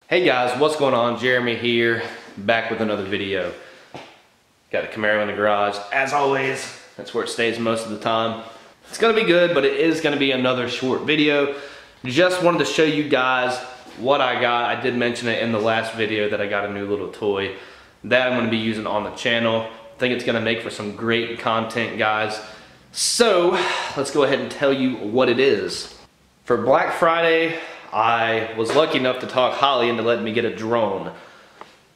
Hey guys, what's going on? Jeremy here, back with another video. Got a Camaro in the garage, as always. That's where it stays most of the time. It's gonna be good, but it is gonna be another short video. Just wanted to show you guys what I got. I did mention it in the last video that I got a new little toy that I'm gonna be using on the channel. I think it's gonna make for some great content, guys. So, let's go ahead and tell you what it is. For Black Friday, I was lucky enough to talk Holly into letting me get a drone.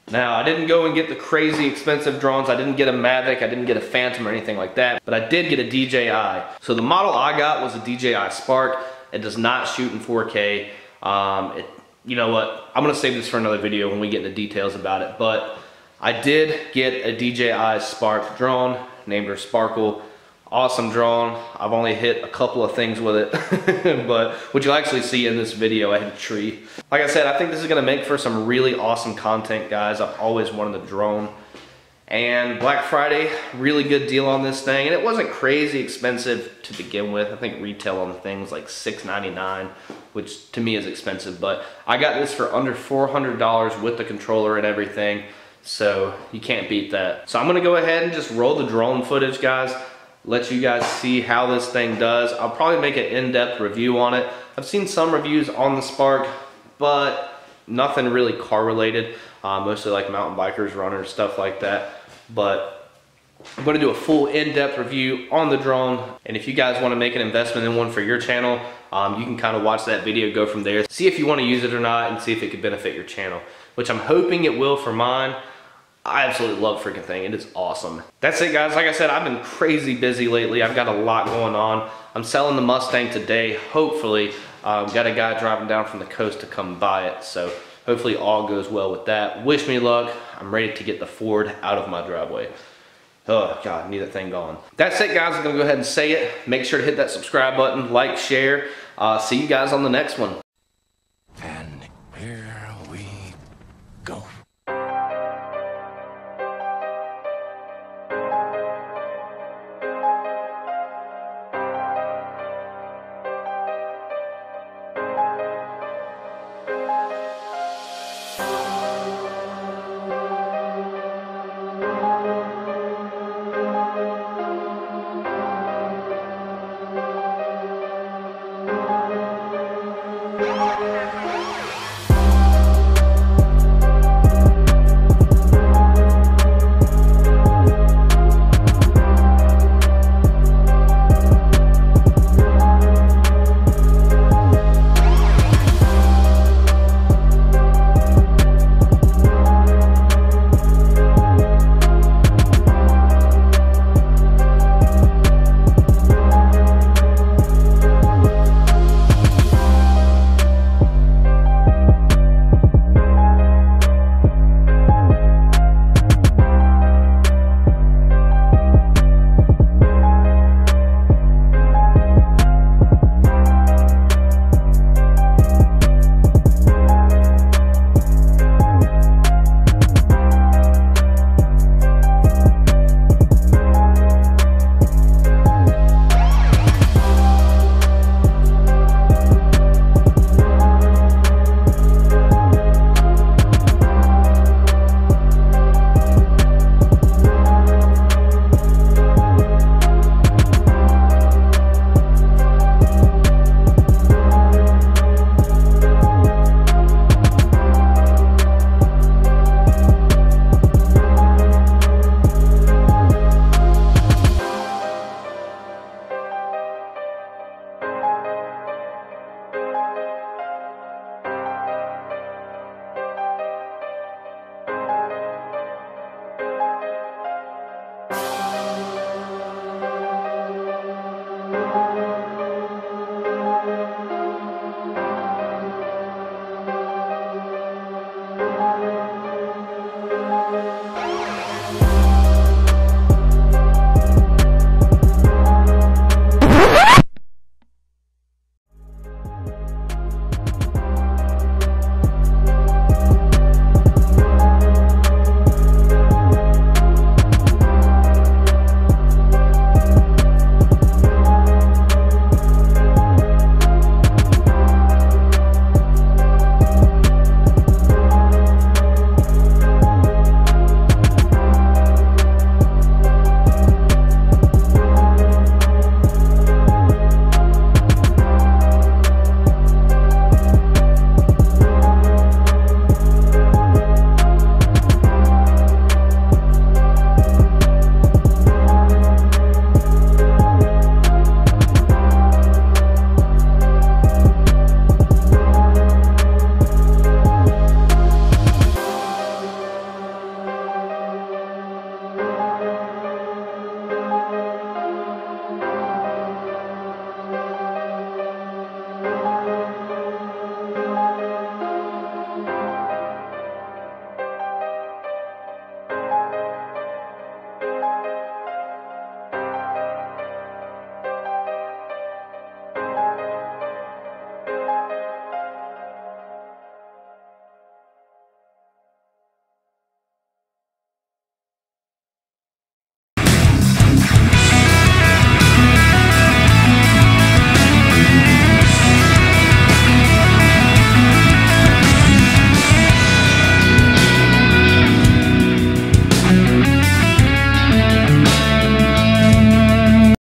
Now, I didn't go and get the crazy expensive drones. I didn't get a Mavic, I didn't get a Phantom or anything like that, but I did get a DJI. So the model I got was a DJI Spark. It does not shoot in 4K. You know what, I'm gonna save this for another video when we get into details about it, but I did get a DJI Spark drone, named her Sparkle. Awesome drone. I've only hit a couple of things with it, but what you'll actually see in this video, I hit a tree. Like I said, I think this is gonna make for some really awesome content, guys. I've always wanted a drone. And Black Friday, really good deal on this thing. And it wasn't crazy expensive to begin with. I think retail on the thing was like $6.99, which to me is expensive, but I got this for under $400 with the controller and everything. So you can't beat that. So I'm gonna go ahead and just roll the drone footage, guys. Let you guys see how this thing does. I'll probably make an in-depth review on it. I've seen some reviews on the Spark, but nothing really car related. Mostly like mountain bikers, runners, stuff like that. But I'm gonna do a full in-depth review on the drone. And if you guys wanna make an investment in one for your channel, you can kind of watch that video, go from there. See if you wanna use it or not and see if it could benefit your channel, which I'm hoping it will for mine. I absolutely love the freaking thing. It is awesome. That's it, guys. Like I said, I've been crazy busy lately. I've got a lot going on. I'm selling the Mustang today, hopefully. Got a guy driving down from the coast to come buy it, so hopefully all goes well with that. Wish me luck. I'm ready to get the Ford out of my driveway. Oh, God, I need that thing gone. That's it, guys. I'm going to go ahead and say it. Make sure to hit that subscribe button, like, share. See you guys on the next one.